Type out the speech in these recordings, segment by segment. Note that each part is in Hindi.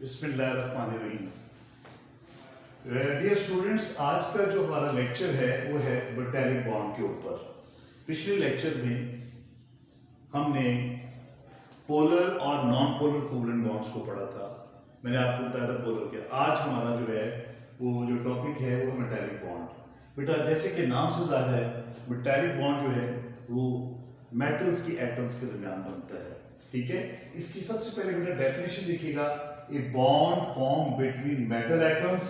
बिस्मिल्लाहिर्रहमानिर्रहीम। डियर स्टूडेंट्स, आज का जो हमारा लेक्चर है वो है मेटालिक बॉन्ड के ऊपर। पिछले लेक्चर में हमने पोलर और नॉन पोलर कोवलेंट बॉन्ड्स को पढ़ा था। मैंने आपको बताया था पोलर क्या। आज हमारा जो है वो जो टॉपिक है वो मेटालिक बॉन्ड। बेटा जैसे कि नाम से जाहिर है, मेटालिक बॉन्ड जो है वो मेटल्स की एटम्स के दरमियान बनता है। ठीक है, इसकी सबसे पहले बेटा डेफिनेशन देखिएगा। A bond form between metal atoms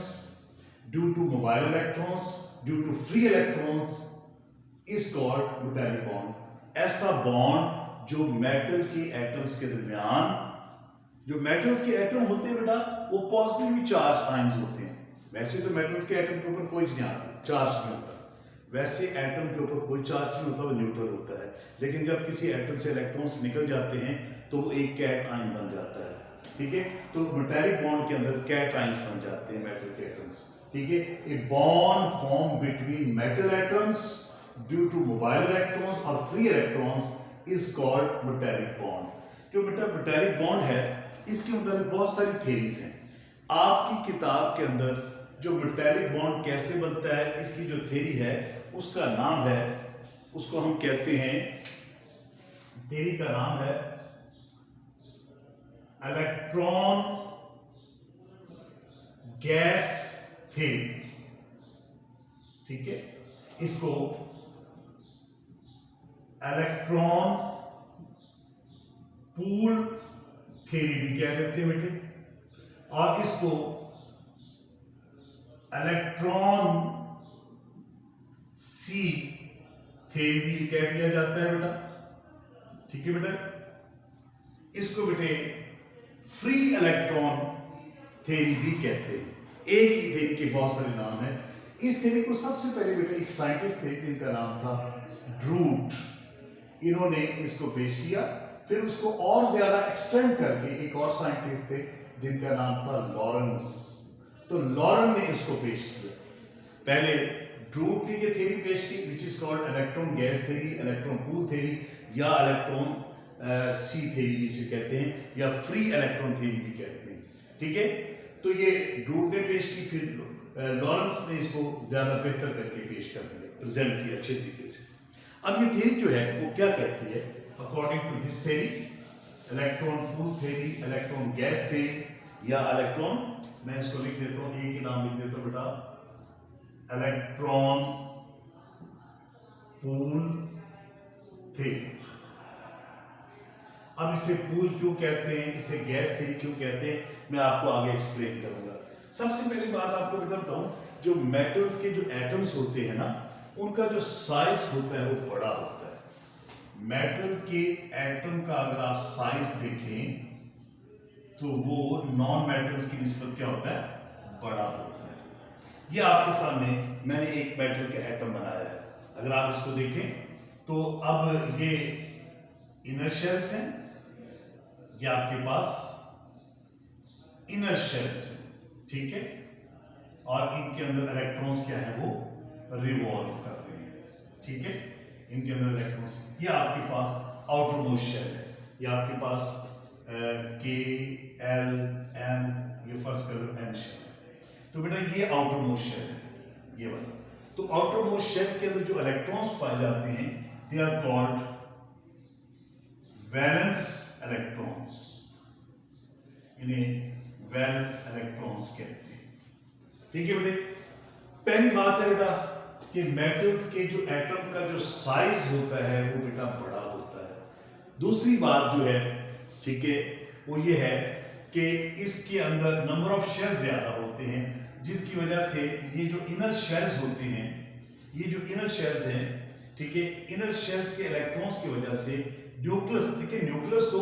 due to mobile electrons due to free electrons is called metallic bond. ऐसा बॉन्ड जो मेटल के एटम्स के दरमियान, जो मेटल्स के एटम होते हैं बेटा वो पॉजिटिवली चार्ज आयंस होते हैं। वैसे तो मेटल्स के एटम के ऊपर कोई नहीं आता, चार्ज नहीं होता। वैसे एटम के ऊपर कोई चार्ज नहीं होता, वो न्यूट्रल होता है। लेकिन जब किसी एटम से इलेक्ट्रॉन्स निकल जाते हैं तो वो एक कैट आयन बन जाता है। ठीक है, तो मेटालिक बॉन्ड के अंदर कैट आयंस बन जाते हैं मेटल के एटम्स। ठीक है, a bond form between metal atoms due to mobile electrons और free electrons is called metallic bond. जो बेटा मेटालिक बॉन्ड है इसके अंदर बहुत सारी थ्योरीज हैं। आपकी किताब के अंदर जो मेटालिक बॉन्ड कैसे बनता है इसकी जो थ्योरी है उसका नाम है, उसको हम कहते हैं, थ्योरी का नाम है इलेक्ट्रॉन गैस थ्योरी। ठीक है, इसको इलेक्ट्रॉन पूल थ्योरी भी कह देते हैं बेटे, और इसको इलेक्ट्रॉन सी थ्योरी भी कह दिया जाता है बेटा। ठीक है बेटा, इसको बेटे फ्री इलेक्ट्रॉन थ्योरी भी कहते हैं। एक ही थ्योरी के बहुत सारे नाम हैं। इस थ्योरी को सबसे पहले बेटे एक साइंटिस्ट थे जिनका नाम था ड्रूट, इन्होंने इसको पेश किया। फिर उसको और ज्यादा एक्सटेंड करके एक और साइंटिस्ट थे जिनका नाम था लॉरेंस, तो लॉरेंस ने इसको पेश किया। पहले ड्रूट ने ये थ्योरी पेश की which is called electron gas theory, electron pool theory या इलेक्ट्रॉन सी थ्योरी भी इसे कहते हैं, या फ्री इलेक्ट्रॉन थ्योरी भी कहते हैं। ठीक है, तो ये ड्रूट ने पेश की, फिर लॉरेंस ने इसको ज्यादा बेहतर करके पेश कर दिया, प्रेजेंट किया अच्छे तरीके से। अब ये थ्योरी जो है वो क्या कहती है, according to this theory, electron pool theory, electron gas theory या इलेक्ट्रॉन, मैं इसको लिख देता हूं, एक ही नाम लिख देता हूं बेटा, इलेक्ट्रॉन पूल थ्योरी। अब इसे पूल क्यों कहते हैं, इसे गैस थ्योरी क्यों कहते हैं, मैं आपको आगे एक्सप्लेन करूंगा। सबसे पहली बात आपको बताता हूं, जो मेटल्स के जो एटम्स होते हैं ना, उनका जो साइज होता है वो बड़ा होता है। मेटल के एटम का अगर आप साइज देखें तो वो नॉन मेटल्स की निस्बत क्या होता है, बड़ा होता है। ये आपके सामने मैंने एक मेटल का एटम बनाया है। अगर आप इसको देखें तो अब ये इनर शेल्स हैं, ये आपके पास इनर शेल्स हैं। ठीक है, और इनके अंदर इलेक्ट्रॉन्स क्या है वो रिवॉल्व कर रहे हैं। ठीक है, इनके अंदर इलेक्ट्रॉन्स, ये आपके पास आउटर मोस्ट शेल है, ये आपके पास के एल एम, ये फर्स्ट कर एन शेल है। तो बेटा ये आउटर मोस्ट शेल है, ये वाला। तो आउटर मोस्ट शेल के अंदर जो इलेक्ट्रॉन्स पाए जाते हैं they are called valence electrons, इन्हें वैलेंस इलेक्ट्रॉन्स कहते हैं। ठीक है बेटे, पहली बात है बेटा कि मेटल्स के जो एटम का जो साइज होता है वो बेटा बड़ा होता है। दूसरी बात जो है, ठीक है, वो ये है कि इसके अंदर नंबर ऑफ शेल्स ज्यादा होते हैं, जिसकी वजह से ये जो इनर शेल्स होते हैं, ये जो इनर शेल्स हैं, ठीक है, इनर शेल्स के इलेक्ट्रॉन्स की वजह से न्यूक्लियस, देखिए न्यूक्लियस तो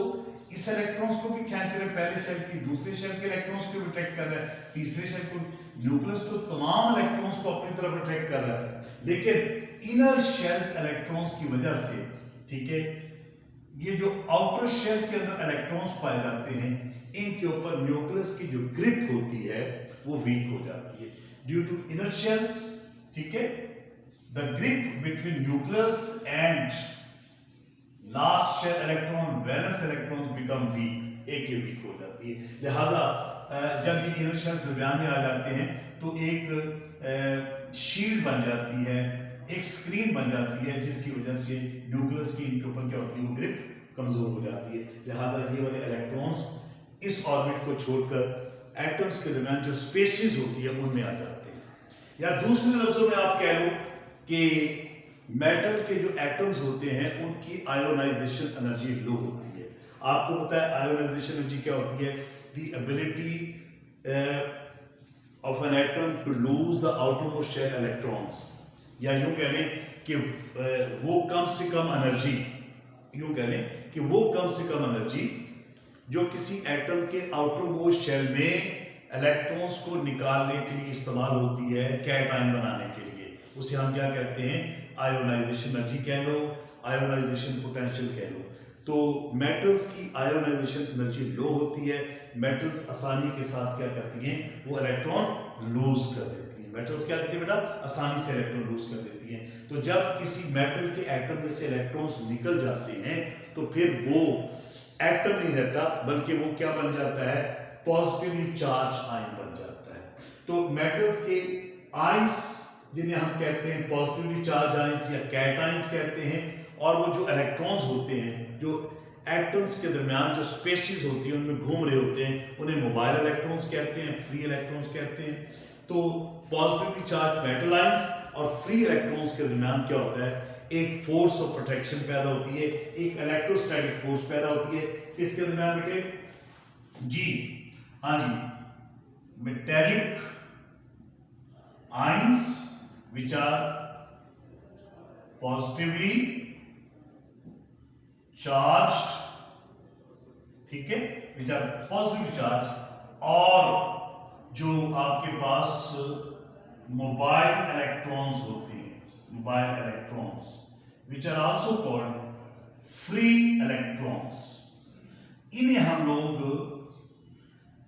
इस इलेक्ट्रॉन्स को भी खींच रहे हैं, पहले शेल की, दूसरे शेल के इलेक्ट्रॉन्स को भी अट्रैक्ट कर रहा है, तीसरे शेल को। न्यूक्लियस तो तमाम इलेक्ट्रॉन्स को अपनी तरफ अट्रैक्ट कर रहा है, लेकिन इनर शेल्स इलेक्ट्रॉन्स की वजह से, ठीक है, ये जो आउटर शेल के अंदर इलेक्ट्रॉन्स पाए जाते हैं, इनके ऊपर न्यूक्लियस की जो ग्रिप होती है वो वीक हो जाती है ड्यू टू इनर शेल्स। ठीक है, the grip between nucleus and last shell electron, valence electrons become weak, एक वीक हो जाती है। लिहाजा जब ये इनर शेल दरमियान में आ जाते हैं तो एक शील्ड बन जाती है, एक स्क्रीन बन जाती है, जिसकी वजह से न्यूक्लियस की इनके ऊपर क्या होती है, वो ग्रिप कमजोर हो जाती है। लिहाजा ये वाले इलेक्ट्रॉन्स इस ऑर्बिट को छोड़कर एटम्स के दरमियान जो स्पेसेस होती है उनमें आ जाते हैं। या दूसरे लफ्जों में आप कह लो कि मेटल के जो एटम्स होते हैं उनकी आयोनाइजेशन एनर्जी लो होती है। आपको पता है आयोनाइजेशन एनर्जी क्या होती है, the ability of an atom to lose the outermost shell electrons, या यूं कह लें कि वो कम से कम एनर्जी, यूं कह लें कि वो कम से कम एनर्जी जो किसी एटम के आउटरमोस्ट शेल में इलेक्ट्रॉन्स को निकालने के लिए इस्तेमाल होती है, कैटायन बनाने के लिए, उसे हम क्या कहते हैं, आयोनाइजेशन एनर्जी कह लो, आयोनाइजेशन पोटेंशियल कह लो। तो मेटल्स की आयोनाइजेशन एनर्जी लो होती है, मेटल्स आसानी के साथ क्या करती हैं, वो इलेक्ट्रॉन लूज कर देती हैं। मेटल्स क्या करती है बेटा, आसानी से इलेक्ट्रॉन लूज कर देती हैं। तो जब किसी मेटल के एटम में से इलेक्ट्रॉन्स निकल जाते हैं तो फिर वो एटम नहीं रहता, बल्कि वो क्या बन जाता है, पॉजिटिवली चार्ज आयन बन जाता है। तो मेटल्स के आयंस जिन्हें हम कहते हैं पॉजिटिवली चार्ज आयंस या कैटायंस कहते हैं, और वो जो इलेक्ट्रॉन्स होते हैं जो एटम्स के दरमियान जो स्पेसेस होती हैं उनमें घूम रहे होते हैं, उन्हें मोबाइल इलेक्ट्रॉन्स कहते हैं, फ्री इलेक्ट्रॉन्स कहते हैं। तो पॉजिटिवली चार्ज मेटल आयंस और फ्री इलेक्ट्रॉन्स के दरमियान क्या होता है, एक फोर्स ऑफ अट्रैक्शन पैदा होती है, एक इलेक्ट्रोस्टैटिक फोर्स पैदा होती है। किसके दरमियान बेटे जी, हाँ जी, metallic ions which are positively charged, ठीक है, विच आर पॉजिटिवली चार्ज, और जो आपके पास मोबाइल इलेक्ट्रॉन्स होते हैं, mobile electrons which are also called free electrons, इन्हें हम लोग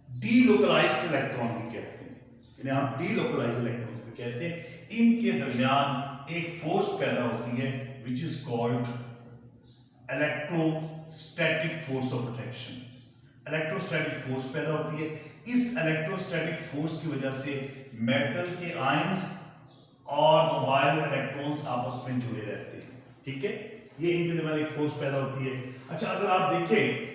डीलोकलाइज्ड इलेक्ट्रॉन भी कहते हैं, इन्हें हम डीलोकलाइज्ड इलेक्ट्रॉन्स भी कहते हैं। इनके दरमियान एक फोर्स पैदा होती है which is called electrostatic force of attraction, electrostatic force पैदा होती है। इस इलेक्ट्रोस्टैटिक फोर्स की वजह से मेटल के आयंस और मोबाइल इलेक्ट्रॉन्स आपस में जुड़े रहते हैं, ठीक है, ये इनके दरमियान एक फोर्स पैदा होती है। अच्छा, अगर आप देखें,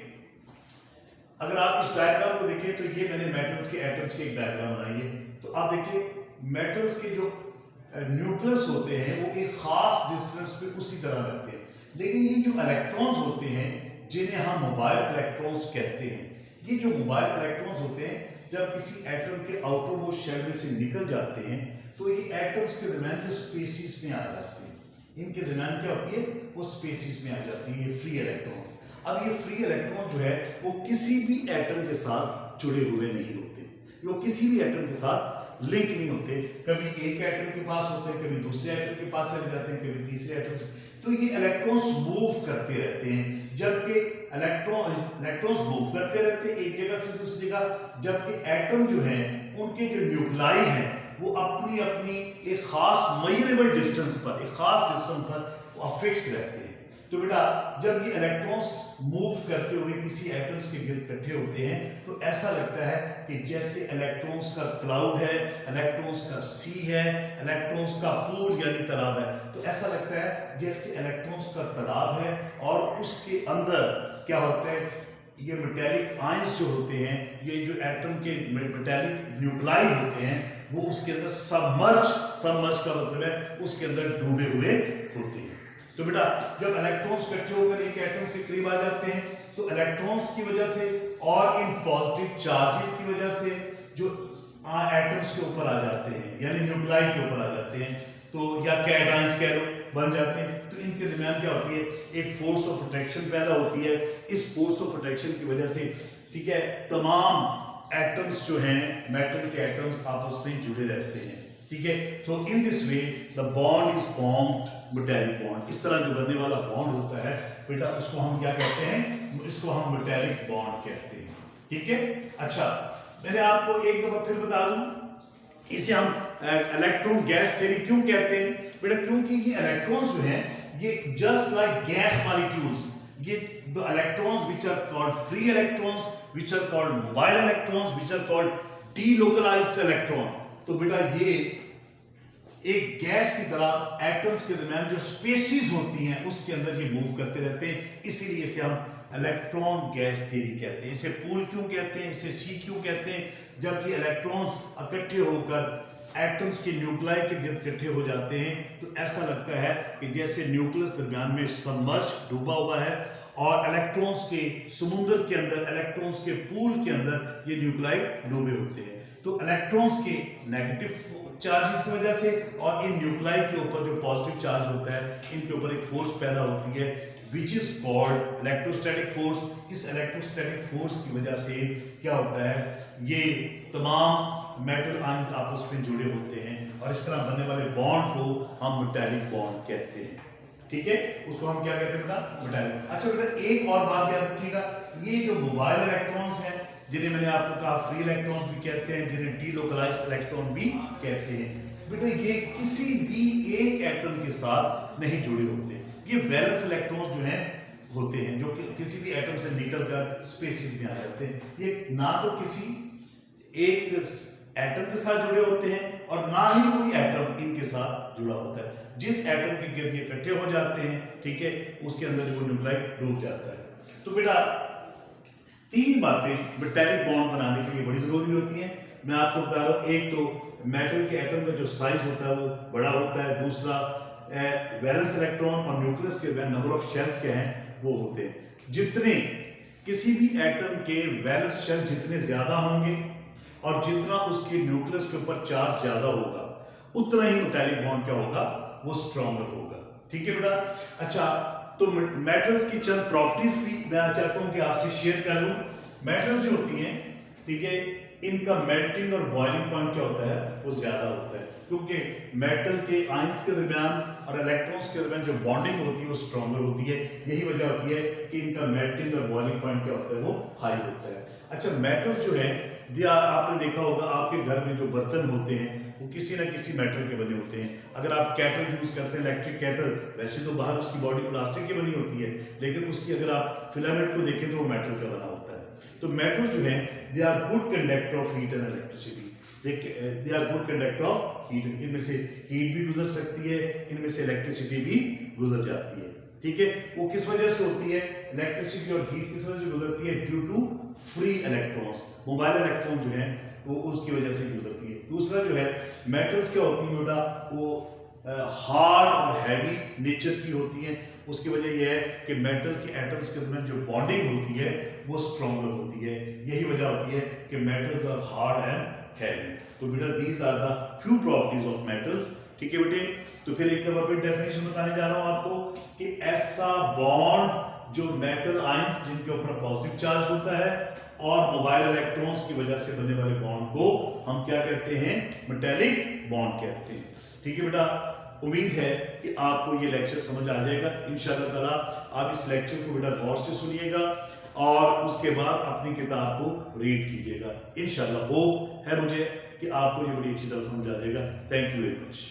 अगर आप इस डायग्राम को देखें तो ये मैंने मेटल्स के एटम्स की एक डायग्राम बनाई है। तो आप देखिए मेटल्स के जो न्यूक्लियस होते हैं वो एक खास डिस्टेंस पे उसी तरह रहते हैं, लेकिन ये जो इलेक्ट्रॉन्स होते हैं जिन्हें हम मोबाइल इलेक्ट्रॉन्स कहते हैं, ये जो मोबाइल इलेक्ट्रॉन्स होते हैं जब किसी एटम के आउटरमोस्ट शेल में से निकल जाते हैं तो ये एटम्स के दरमियान जो स्पेसिस में आ जाते हैं, इनके दरमियान क्या होती है, वो स्पेसिस में आ जाती है, ये फ्री इलेक्ट्रॉन्स। अब ये फ्री इलेक्ट्रॉन जो है वो किसी भी एटम के साथ जुड़े हुए नहीं होते, वो किसी भी एटम के साथ लिंक नहीं होते, कभी एक एटम के पास होते हैं, कभी दूसरे एटम के पास चले जाते हैं, कभी तीसरे एटम से। तो ये इलेक्ट्रॉन्स मूव करते रहते हैं, जबकि इलेक्ट्रॉन्स मूव करते रहते हैं एक जगह से दूसरी जगह, जबकि एटम जो है उनके जो न्यूक्लाई हैं वो अपनी अपनी एक खास मेजरेबल डिस्टेंस पर, एक खास डिस्टेंस पर फिक्स रहते हैं। तो बेटा जब ये इलेक्ट्रॉन्स मूव करते हुए किसी एटम्स के गिर्द इकट्ठे होते हैं तो ऐसा लगता है कि जैसे इलेक्ट्रॉन्स का क्लाउड है, इलेक्ट्रॉन्स का सी है, इलेक्ट्रॉन्स का पूल यानी तालाब है। तो ऐसा लगता है जैसे इलेक्ट्रॉन्स का तालाब है और उसके अंदर क्या होता है, ये मेटेलिक आयंस जो होते हैं, ये जो एटम के मेटेलिक न्यूक्लाई होते हैं वो उसके अंदर सबमर्ज का मतलब है उसके अंदर डूबे हुए होते हैं। तो बेटा जब इलेक्ट्रॉन्स इकट्ठे होकर एक एटम के करीब आ जाते हैं तो इलेक्ट्रॉन्स की वजह से और इन पॉजिटिव चार्जेस की वजह से जो एटम्स के ऊपर आ जाते हैं यानी न्यूक्लाई के ऊपर आ जाते हैं, तो या कैटायंस कह लो बन जाते हैं। तो इनके दरमियान क्या होती है, एक फोर्स ऑफ अट्रैक्शन पैदा होती है। इस फोर्स ऑफ अट्रैक्शन की वजह से ठीक है तमाम एटम्स जो हैं मेटल के एटम्स आपस में जुड़े रहते हैं, ठीक है। तो in this way the bond is formed, metallic bond. इस तरह जो बनने वाला बॉन्ड होता है बेटा उसको हम क्या कहते हैं, इसको हम मेटेलिक बॉन्ड कहते हैं, ठीक है। अच्छा मैंने आपको एक दफा फिर बता दूं, इसे हम इलेक्ट्रॉन गैस थ्योरी क्यों कहते हैं बेटा, क्योंकि ये इलेक्ट्रॉन्स जो हैं ये जस्ट लाइक गैस मॉलिक्यूल्स, ये the electrons which are called free electrons, which are called mobile electrons, which are called delocalised electron. तो बेटा ये एक गैस की तरह एटम्स के दरमियान जो स्पेसीज होती हैं उसके अंदर ये मूव करते रहते हैं, इसीलिए इसे हम इलेक्ट्रॉन गैस थ्योरी कहते हैं। इसे पूल क्यों कहते हैं, इसे सी क्यों कहते हैं? जब ये इलेक्ट्रॉन्स इकट्ठे होकर एटम्स के न्यूक्लियाई के गिर्द इकट्ठे हो जाते हैं तो ऐसा लगता है कि जैसे न्यूक्लियस दरमियान में सबमर्ज डूबा हुआ है और इलेक्ट्रॉन्स के समुद्र के अंदर, इलेक्ट्रॉन्स के पूल के अंदर ये न्यूक्लियाई डूबे होते हैं। तो इलेक्ट्रॉन्स के नेगेटिव चार्जेस की वजह से और इन न्यूक्लियाई के ऊपर जो पॉजिटिव चार्ज होता है इनके ऊपर एक फोर्स पैदा होती है which is called electrostatic force. इस इलेक्ट्रोस्टैटिक फोर्स की वजह से क्या होता है, ये तमाम मेटल आयंस आपस में जुड़े होते हैं और इस तरह बनने वाले बॉन्ड को हम मेटालिक बॉन्ड कहते हैं। ठीक है, उसको हम क्या कहते हैं बेटा? मेटालिक। अच्छा बेटा एक और बात याद रखिएगा, ये जो मोबाइल इलेक्ट्रॉन्स हैं जिन्हें मैंने आपको कहा फ्री इलेक्ट्रॉन्स भी कहते हैं, जिन्हें डीलोकलाइज्ड इलेक्ट्रॉन भी कहते हैं, बेटा ये किसी भी एक एटम के साथ नहीं जुड़े होते। ये वैलेंस इलेक्ट्रॉन्स जो हैं होते हैं जो कि किसी भी एटम से निकलकर स्पेसिस में आ जाते हैं, ये ना तो किसी एक एटम के साथ जुड़े होते हैं और ना ही कोई एटम इनके साथ जुड़ा होता है। जिस एटम के गिर्द ये इकट्ठे हो जाते हैं, ठीक है, उसके अंदर जो न्यूक्लियाई डूब जाता है। तो बेटा तीन बातें मेटालिक बॉन्ड बनाने के लिए बड़ी जरूरी होती हैं। मैं आपको बता रहा हूं, एक तो मेटल के एटम का जो साइज होता है वो बड़ा होता है, दूसरा वैलेंस इलेक्ट्रॉन और न्यूक्लियस के नंबर ऑफ शेल्स क्या हैं वो होते हैं। जितने किसी भी एटम के वैलेंस शेल जितने ज्यादा होंगे और जितना उसके न्यूक्लियस के ऊपर चार्ज ज्यादा होगा उतना ही मेटालिक बॉन्ड क्या होगा, वो स्ट्रॉन्गर होगा। ठीक है बेटा। अच्छा तो मेटल्स की चंद प्रॉपर्टीज भी मैं चाहता हूं कि आपसे शेयर कर लूं। मेटल्स जो होती हैं, ठीक है, इनका मेल्टिंग और बॉइलिंग पॉइंट क्या होता है, वो ज्यादा होता है क्योंकि मेटल के आयंस के दरमियान और इलेक्ट्रॉन्स के दरमियान जो बॉन्डिंग होती है वो स्ट्रॉन्गर होती है। यही वजह होती है कि इनका मेल्टिंग और बॉइलिंग पॉइंट क्या होता है, वो हाई होता है। अच्छा मेटल्स जो है आपने देखा होगा आपके घर में जो बर्तन होते हैं वो किसी ना किसी मेटल के बने होते हैं। अगर आप कैटल यूज करते हैं, इलेक्ट्रिक कैटल, वैसे तो बाहर उसकी बॉडी प्लास्टिक की बनी होती है लेकिन उसकी अगर आप फिलामेंट को देखें तो वो मेटल का बना होता है। तो मेटल जो है they are good conductor of heat and electricity. They are good conductor of heat. इनमें से हीट भी गुजर सकती है, इनमें से इलेक्ट्रिसिटी भी गुजर जाती है। ठीक है, वो किस वजह से होती है, इलेक्ट्रिसिटी और हीट किस वजह से गुजरती है, due to free electrons. Mobile electron जो है वो उसकी वजह से गुजरती है। दूसरा जो है मेटल्स क्या होती है बेटा, वो हार्ड और हैवी नेचर की होती हैं। उसकी वजह यह है कि मेटल के एटम्स के दरमियान जो बॉन्डिंग होती है वो स्ट्रॉन्गर होती है। यही वजह होती है कि metals are hard and heavy. तो बेटा these are the few properties of metals. ठीक है बेटे, तो फिर एक दफा फिर डेफिनेशन बताने जा रहा हूं आपको कि ऐसा बॉन्ड जो मेटल आयंस जिनके ऊपर पॉजिटिव चार्ज होता है और मोबाइल इलेक्ट्रॉन्स की वजह से बनने वाले बॉन्ड को हम क्या कहते हैं, मेटालिक बॉन्ड कहते हैं। ठीक है बेटा, उम्मीद है कि आपको ये लेक्चर समझ आ जाएगा इंशाअल्लाह ताला। आप इस लेक्चर को बेटा गौर से सुनिएगा और उसके बाद अपनी किताब को रीड कीजिएगा। इंशाअल्लाह होप है मुझे कि आपको ये बड़ी अच्छी तरह समझ आ जाएगा। Thank you very much.